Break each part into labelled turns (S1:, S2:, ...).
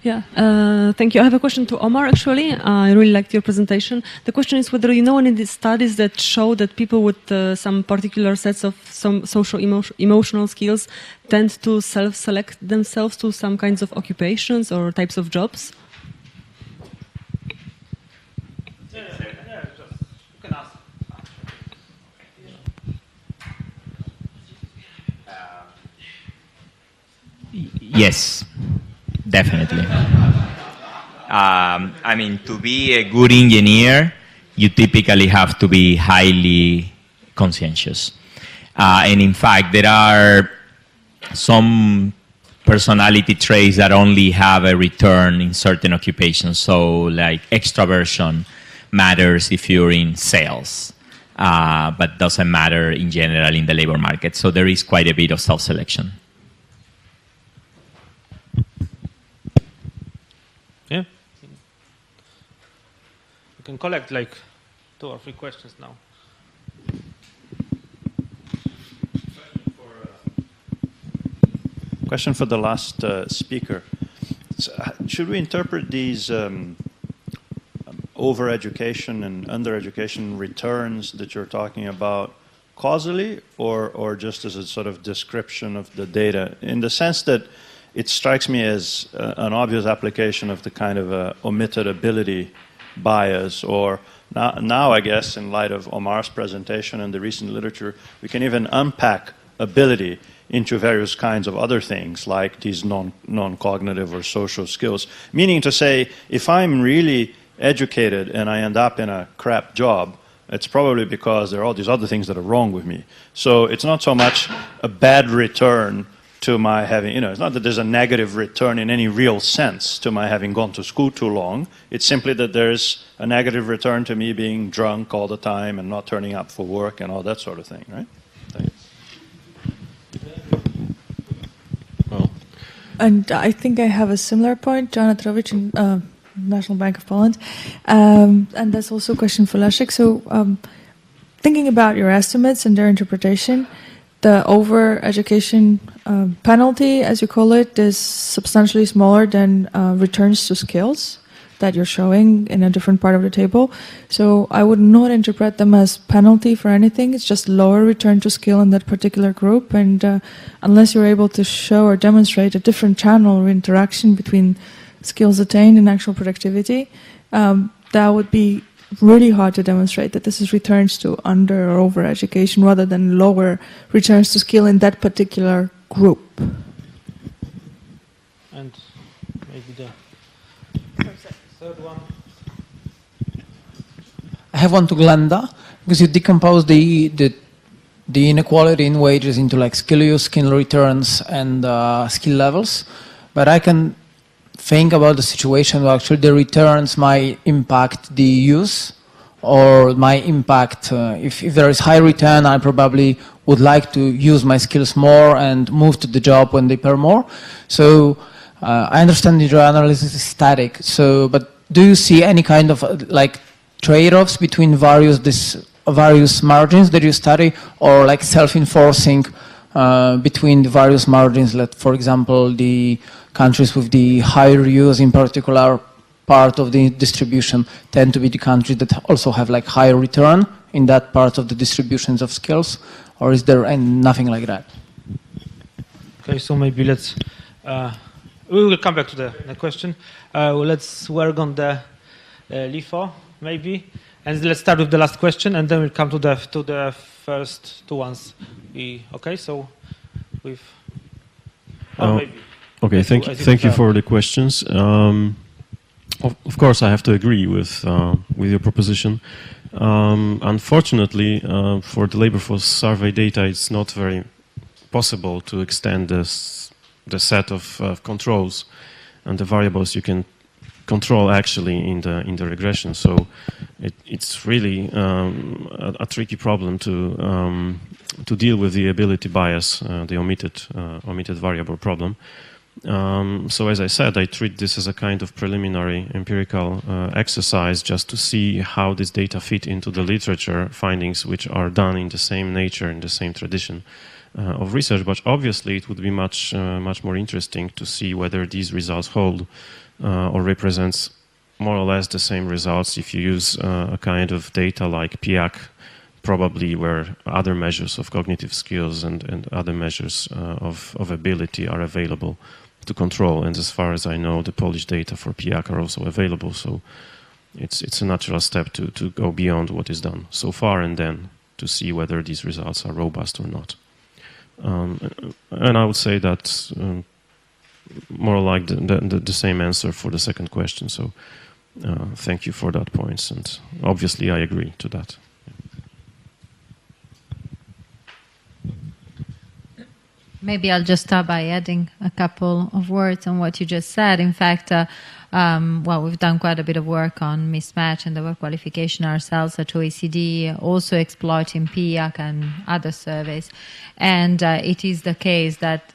S1: Yeah, thank you. I have a question to Omar, actually. I really liked your presentation. The question is whether you know any studies that show that people with some particular sets of some social-emotional skills tend to self-select themselves to some kinds of occupations or types of jobs?
S2: Yes, definitely. I mean, to be a good engineer, you typically have to be highly conscientious. And in fact, there are some personality traits that only have a return in certain occupations. So like extroversion matters if you're in sales, but doesn't matter in general in the labor market. So there is quite a bit of self-selection.
S3: Yeah. You can collect like 2 or 3 questions now.
S4: Question for the last speaker. So, should we interpret these overeducation and undereducation returns that you're talking about causally or just as a sort of description of the data? In the sense that it strikes me as an obvious application of the kind of omitted ability bias, or now I guess in light of Omar's presentation and the recent literature, we can even unpack ability into various kinds of other things like these non-cognitive or social skills. Meaning to say, if I'm really educated and I end up in a crap job, it's probably because there are all these other things that are wrong with me. So it's not so much a bad return to my having, it's not that there's a negative return in any real sense to my having gone to school too long. It's simply that there's a negative return to me being drunk all the time and not turning up for work and all that sort of thing, right? Thanks.
S5: Well.
S6: And I think I have a similar point, John Atrowicz, National Bank of Poland. And that's also a question for Leszek. So thinking about your estimates and their interpretation, the over-education penalty, as you call it, is substantially smaller than returns to skills that you're showing in a different part of the table. So I would not interpret them as penalty for anything. It's just lower return to skill in that particular group. And unless you're able to show or demonstrate a different channel or interaction between skills attained and actual productivity, that would be really hard to demonstrate that this is returns to under or over education rather than lower returns to skill in that particular group.
S3: And maybe the third one.
S7: I have one to Glenda, because you decompose the inequality in wages into like skill use, skill returns, and skill levels. But I can think about the situation where actually the returns might impact the use, or might impact, if there is high return, I probably would like to use my skills more and move to the job when they pay more. So I understand your analysis is static, but do you see any kind of like trade-offs between various margins that you study, or like self-enforcing between the various margins, like for example the countries with the higher use in particular part of the distribution tend to be the countries that also have like higher return in that part of the distributions of skills, or is there nothing like that?
S3: Okay, so maybe let's, we will come back to the question. Let's work on the LIFO maybe, and let's start with the last question, and then we'll come to the first 2 ones. Okay, so with maybe.
S5: Okay, thank you for the questions. Of course, I have to agree with your proposition. Unfortunately, for the labor force survey data, it's not very possible to extend the set of controls and the variables you can control actually in the regression. So it's really a tricky problem to deal with the ability bias, the omitted variable problem. So as I said, I treat this as a kind of preliminary empirical exercise just to see how this data fit into the literature findings which are done in the same nature, in the same tradition. of research. But obviously, it would be much more interesting to see whether these results hold or represents more or less the same results if you use a kind of data like PIAC, probably where other measures of cognitive skills and other measures of ability are available to control. And as far as I know, the Polish data for PIAC are also available. So it's a natural step to go beyond what is done so far and then to see whether these results are robust or not. And I would say that more like the same answer for the second question. So thank you for that point. And obviously, I agree to that.
S8: Maybe I'll just start by adding a couple of words on what you just said. In fact, well, we've done quite a bit of work on mismatch and overqualification ourselves at OECD, also exploiting PIAC and other surveys. And it is the case that,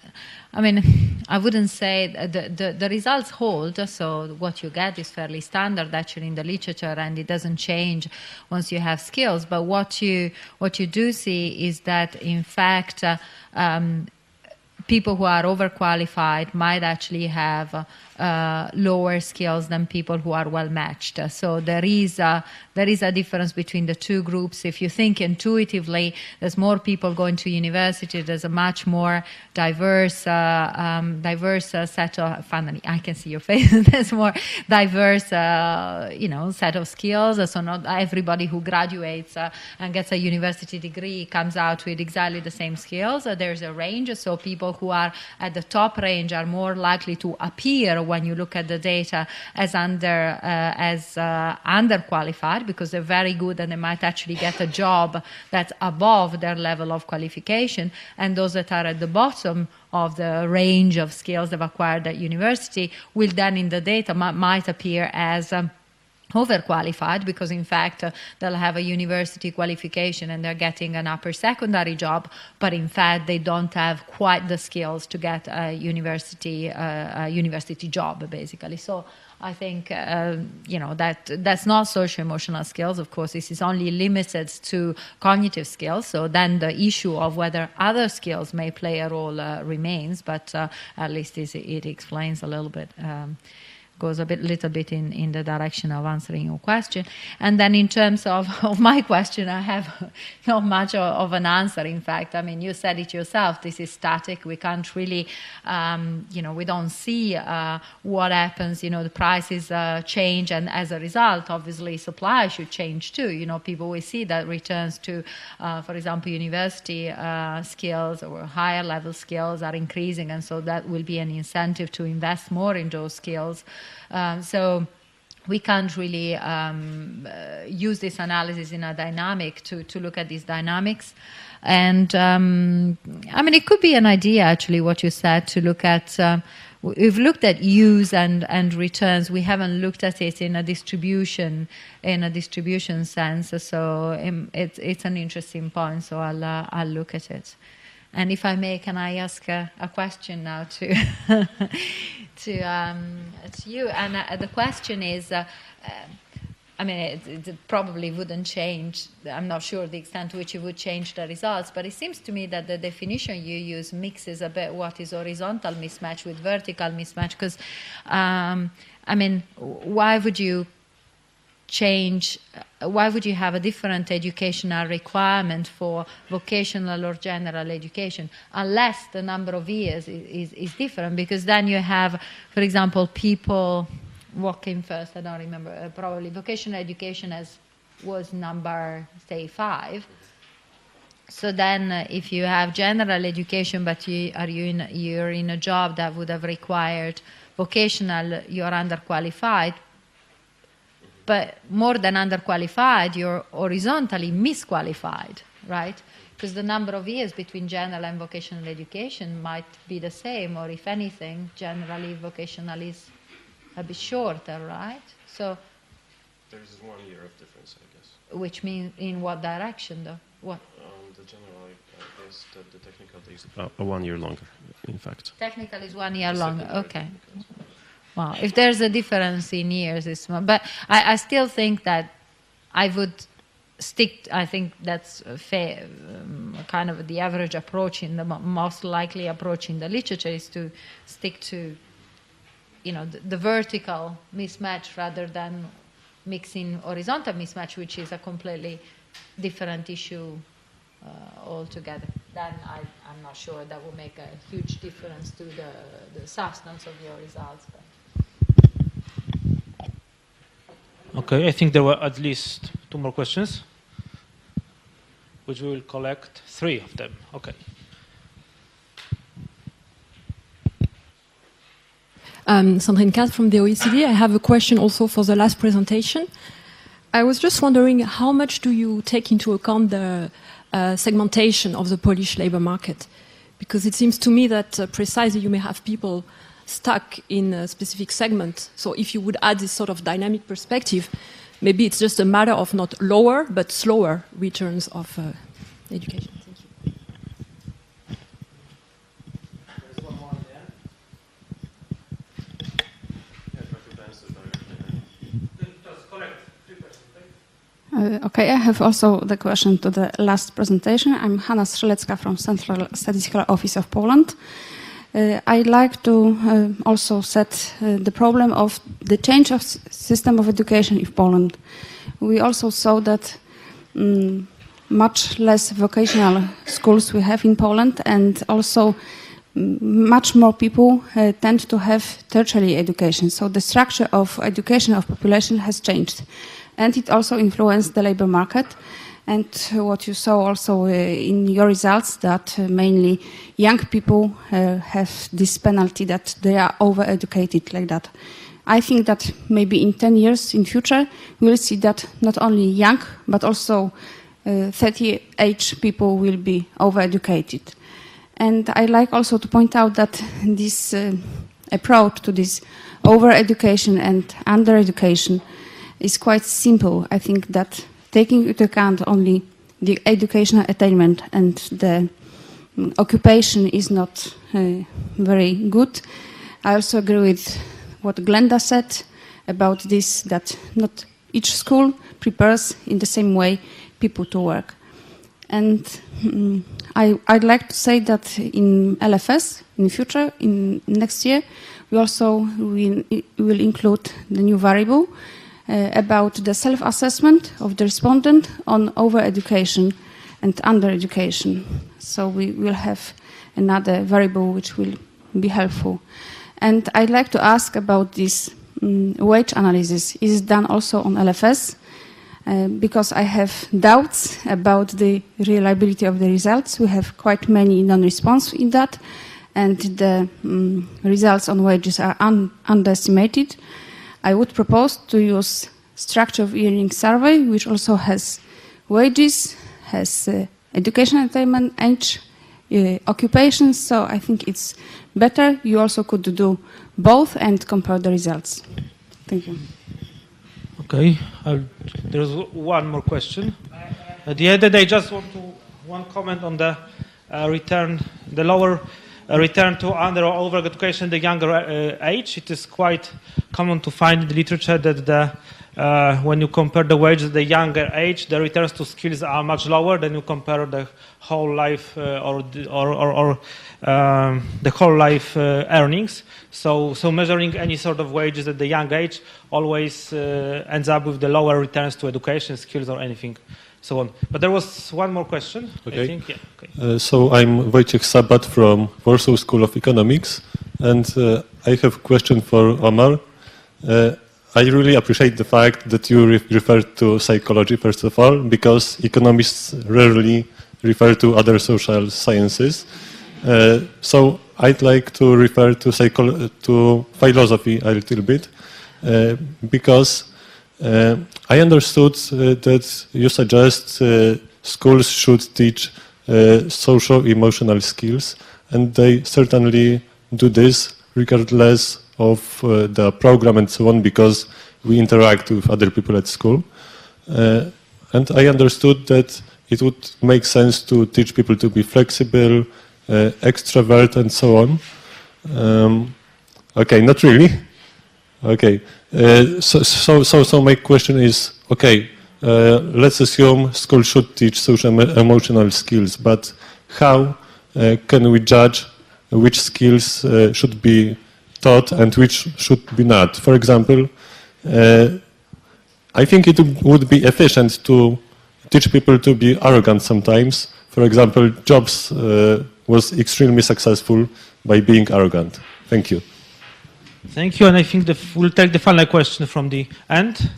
S8: I mean, I wouldn't say the results hold, so what you get is fairly standard actually in the literature, and it doesn't change once you have skills. But what you do see is that, in fact, people who are overqualified might actually have lower skills than people who are well matched. So there is a difference between the two groups. If you think intuitively, there's more people going to university. There's a much more diverse set of. Finally, I can see your face. There's more diverse, set of skills. So not everybody who graduates and gets a university degree comes out with exactly the same skills. There's a range. So people who are at the top range are more likely to appear when you look at the data as underqualified, because they're very good and they might actually get a job that's above their level of qualification. And those that are at the bottom of the range of skills they've acquired at university will then in the data might appear as overqualified, because in fact they'll have a university qualification and they're getting an upper secondary job, but in fact they don't have quite the skills to get a university job basically. So I think that's not socio-emotional skills. Of course, this is only limited to cognitive skills. So then the issue of whether other skills may play a role remains, but at least it explains a little bit. Goes a little bit in the direction of answering your question. And then in terms of my question, I have not much of an answer, in fact. I mean, you said it yourself, this is static. We can't really, we don't see what happens. The prices change, and as a result, obviously, supply should change too. People will see that returns to, for example, university skills or higher level skills are increasing, and so that will be an incentive to invest more in those skills. So we can't really use this analysis in a dynamic to look at these dynamics. And it could be an idea, actually, what you said, to look at, we've looked at use and returns. We haven't looked at it in a distribution sense. So it's an interesting point. So I'll look at it. And if I may, can I ask a question now to you? And the question is, it probably wouldn't change. I'm not sure the extent to which it would change the results, but it seems to me that the definition you use mixes a bit what is horizontal mismatch with vertical mismatch. Because, why would you change? Why would you have a different educational requirement for vocational or general education unless the number of years is different? Because then you have, for example, people, what came first? I don't remember. Probably vocational education was number, say, 5. So then if you have general education, but you're in a job that would have required vocational, you're underqualified. But more than underqualified, you're horizontally misqualified, right? Because the number of years between general and vocational education might be the same, or if anything, generally vocational is a bit shorter, right? So
S5: there's 1 year of difference, I guess.
S8: Which means in what direction, though? What?
S5: The general, I guess that the technical is 1 year longer, in fact.
S8: Technical is 1 year longer, okay. Well, if there's a difference in years, it's small. But I still think that I would stick. I think that's fair, kind of the average approach, in the most likely approach in the literature is to stick to, you know, the vertical mismatch rather than mixing horizontal mismatch, which is a completely different issue altogether. Then I'm not sure that will make a huge difference to the substance of your results. But.
S3: Okay, I think there were at least 2 more questions, which we will collect 3 of them. Okay.
S9: Sandrine Kat from the OECD. I have a question also for the last presentation. I was just wondering, how much do you take into account the segmentation of the Polish labor market? Because it seems to me that precisely you may have people stuck in a specific segment. So if you would add this sort of dynamic perspective, maybe it's just a matter of not lower but slower returns of education. Thank you.
S3: There's one more at the end. Just collect 3 questions.
S10: Okay, I have also the question to the last presentation. I'm Hanna Strzelecka from Central Statistical Office of Poland. I'd like to also set the problem of the change of system of education in Poland. We also saw that much less vocational schools we have in Poland, and also much more people tend to have tertiary education. So the structure of education of population has changed, and it also influenced the labor market. And what you saw also in your results, that mainly young people have this penalty that they are overeducated like that. I think that maybe in 10 years in future, we'll see that not only young, but also 30-age people will be overeducated. And I like also to point out that this approach to this overeducation and undereducation is quite simple. I think that taking into account only the educational attainment and the occupation is not very good. I also agree with what Glenda said about this, that not each school prepares in the same way people to work. And I'd like to say that in LFS, in future, in next year, we also will include the new variable about the self-assessment of the respondent on overeducation and undereducation. So we will have another variable which will be helpful. And I'd like to ask about this wage analysis. Is it done also on LFS? Because I have doubts about the reliability of the results. We have quite many non-response in that, and the results on wages are underestimated. I would propose to use structure of earning survey, which also has wages, has education attainment, age, occupations. So I think it's better. You also could do both and compare the results. Thank you.
S3: Okay, there's one more question. At the end of the day, just one comment on the the lower return to under or over education, the younger age. It is quite common to find in the literature that when you compare the wages at the younger age, the returns to skills are much lower than you compare the whole life or the whole life earnings. So measuring any sort of wages at the young age always ends up with the lower returns to education, skills, or anything so on. But there was one more question,
S11: okay.
S3: I think. Yeah, okay.
S11: So I'm Wojciech Sabat from Warsaw School of Economics, and I have a question for Omar. I really appreciate the fact that you referred to psychology, first of all, because economists rarely refer to other social sciences. So I'd like to refer to philosophy a little bit, because I understood that you suggest schools should teach socio-emotional skills, and they certainly do this regardless of the program and so on, because we interact with other people at school. And I understood that it would make sense to teach people to be flexible, extrovert, and so on. Okay, not really. Okay, so my question is, okay, let's assume school should teach social-emotional skills, but how can we judge which skills should be taught and which should be not? For example, I think it would be efficient to teach people to be arrogant sometimes. For example, Jobs was extremely successful by being arrogant. Thank you.
S3: Thank you, and I think we'll take the final question from the end.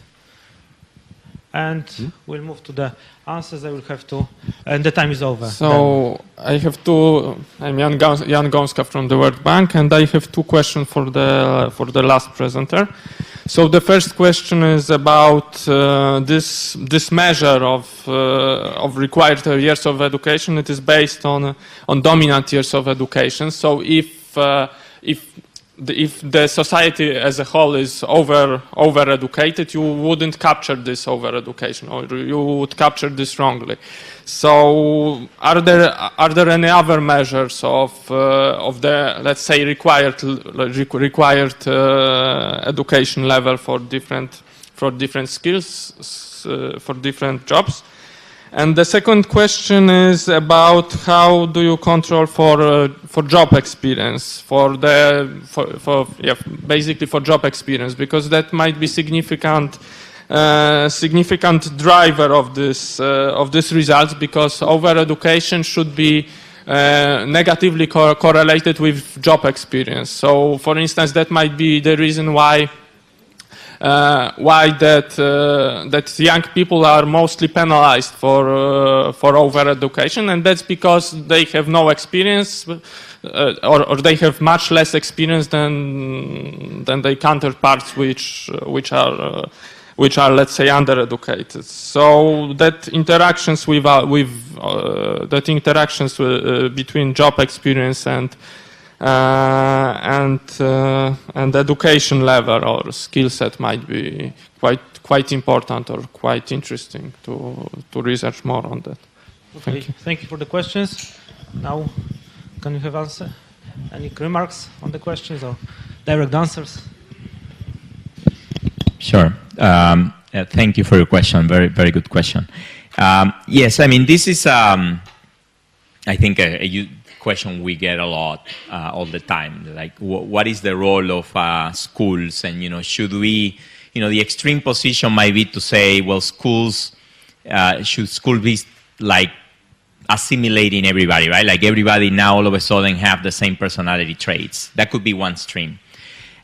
S3: And we'll move to the answers. I will have to, and the time is over.
S12: So I have two. I'm Jan Gąska from the World Bank, and I have two questions for the last presenter. So the first question is about this measure of required years of education. It is based on dominant years of education. So if the society as a whole is over-educated, you wouldn't capture this over-education, or you would capture this wrongly. So are there any other measures of the, let's say, required education level for different skills, for different jobs? And the second question is about how do you control for job experience, basically for job experience, because that might be significant driver of this results, because over-education should be negatively correlated with job experience. So, for instance, that might be the reason why that young people are mostly penalized for over-education, and that's because they have no experience, or they have much less experience than their counterparts, which are let's say under-educated. So that interactions between job experience and education level or skill set might be quite important or quite interesting to research more on that.
S3: Okay. Thank you for the questions. Now, can you have any remarks on the questions or direct answers?
S2: Sure. Thank you for your question. Very, very good question. Yes, I mean, this is, I think, a question we get a lot all the time. Like, what is the role of schools? And, should we, the extreme position might be to say, well, should schools be like assimilating everybody, right? Like everybody now all of a sudden have the same personality traits. That could be one stream.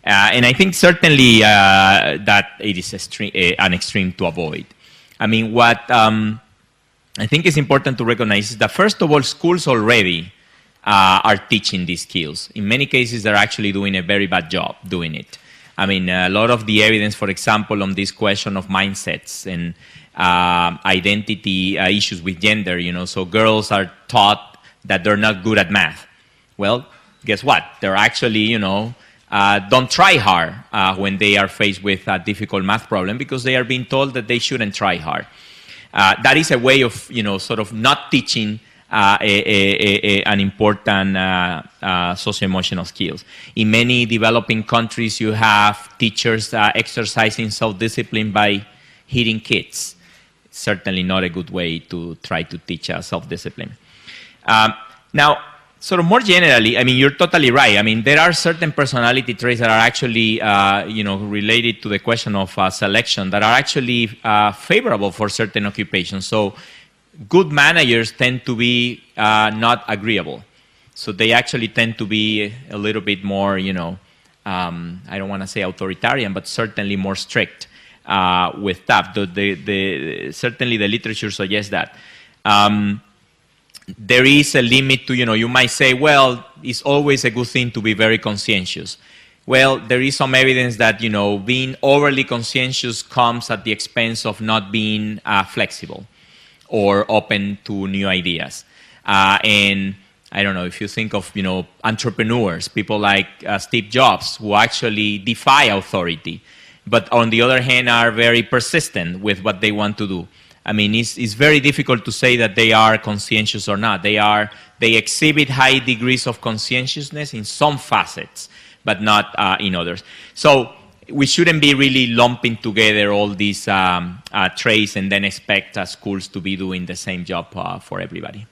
S2: And I think certainly that it is an extreme to avoid. I mean, what I think is important to recognize is that, first of all, schools already are teaching these skills. In many cases, they're actually doing a very bad job doing it. I mean, a lot of the evidence, for example, on this question of mindsets and identity issues with gender, so girls are taught that they're not good at math. Well, guess what? They're actually, don't try hard when they are faced with a difficult math problem, because they are being told that they shouldn't try hard. That is a way of, sort of not teaching an important socio-emotional skills. In many developing countries, you have teachers exercising self-discipline by hitting kids. Certainly not a good way to try to teach self-discipline. Now, sort of more generally, I mean, you're totally right. I mean, there are certain personality traits that are actually, related to the question of selection that are actually favorable for certain occupations. So good managers tend to be not agreeable. So they actually tend to be a little bit more, I don't want to say authoritarian, but certainly more strict with that. Certainly the literature suggests that. There is a limit to, you might say, well, it's always a good thing to be very conscientious. Well, there is some evidence that, being overly conscientious comes at the expense of not being flexible or open to new ideas. And I don't know, if you think of, entrepreneurs, people like Steve Jobs, who actually defy authority, but on the other hand are very persistent with what they want to do. I mean, it's very difficult to say that they are conscientious or not. They exhibit high degrees of conscientiousness in some facets, but not in others. So we shouldn't be really lumping together all these traits and then expect schools to be doing the same job for everybody.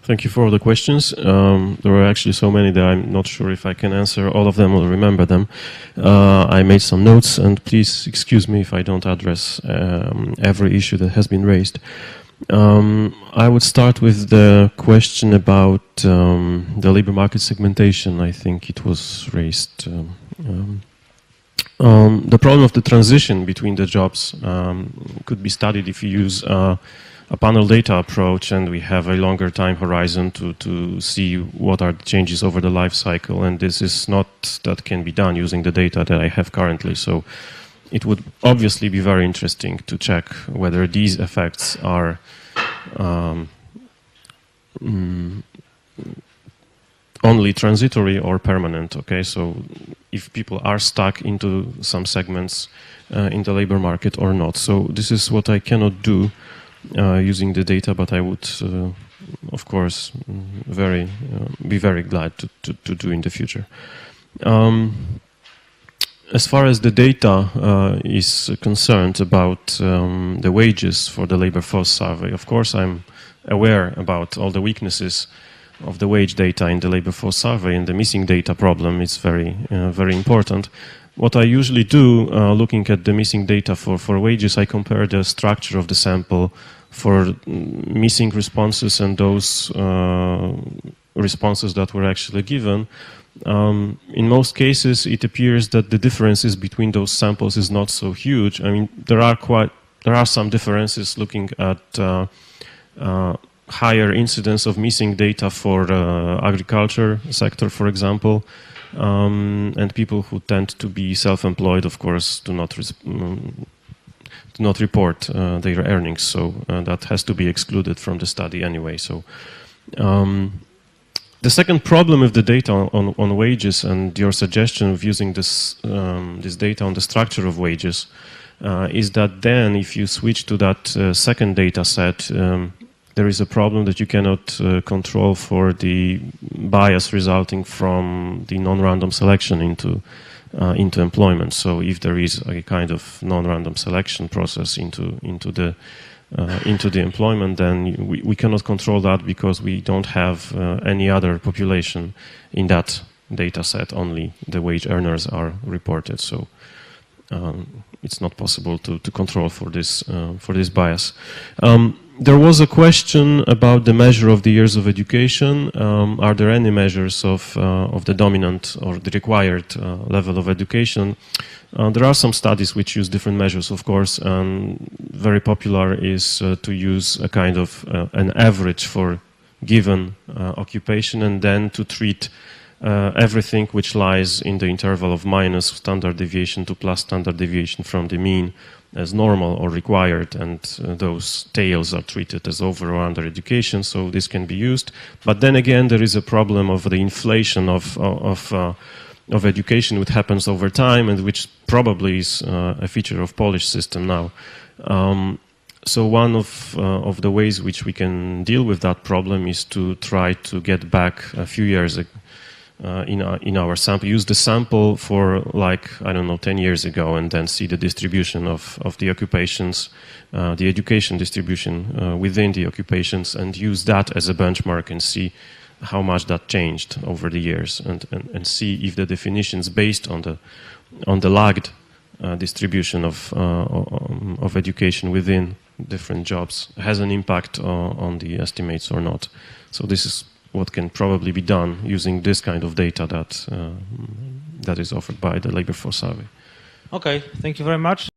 S5: Thank you for all the questions. There were actually so many that I'm not sure if I can answer all of them or remember them. I made some notes, and please excuse me if I don't address every issue that has been raised. I would start with the question about the labor market segmentation. I think it was raised. The problem of the transition between the jobs could be studied if you use a panel data approach, and we have a longer time horizon to see what are the changes over the life cycle. And this is not that can be done using the data that I have currently. So it would obviously be very interesting to check whether these effects are only transitory or permanent. Okay, so if people are stuck into some segments in the labor market or not. So this is what I cannot do using the data, but I would, of course, be very glad to do in the future. As far as the data is concerned about the wages for the labor force survey, of course, I'm aware about all the weaknesses of the wage data in the labor force survey, and the missing data problem is very important. What I usually do, looking at the missing data for wages, I compare the structure of the sample for missing responses and those responses that were actually given. In most cases, it appears that the differences between those samples is not so huge. I mean, there are some differences looking at higher incidence of missing data for agriculture sector, for example, and people who tend to be self-employed, of course, do not report their earnings. So that has to be excluded from the study anyway. So. The second problem with the data on wages and your suggestion of using this data on the structure of wages is that then if you switch to that second data set, there is a problem that you cannot control for the bias resulting from the non-random selection into employment. So if there is a kind of non-random selection process into the employment, then we cannot control that because we don't have any other population in that data set. Only the wage earners are reported. So it's not possible to control for this bias. There was a question about the measure of the years of education. Are there any measures of the dominant or the required level of education? There are some studies which use different measures, of course. Very popular is to use a kind of an average for given occupation, and then to treat everything which lies in the interval of minus standard deviation to plus standard deviation from the mean as normal or required, and those tails are treated as over or under education, so this can be used. But then again, there is a problem of the inflation of education, which happens over time, and which probably is a feature of Polish system now. So one of the ways which we can deal with that problem is to try to get back a few years in our sample, use the sample for, like, I don't know, 10 years ago, and then see the distribution of the occupations, the education distribution within the occupations, and use that as a benchmark and see how much that changed over the years, and see if the definitions based on the lagged distribution of education within different jobs has an impact on the estimates or not. So this is what can probably be done using this kind of data that is offered by the labor force survey.
S3: Okay, thank you very much.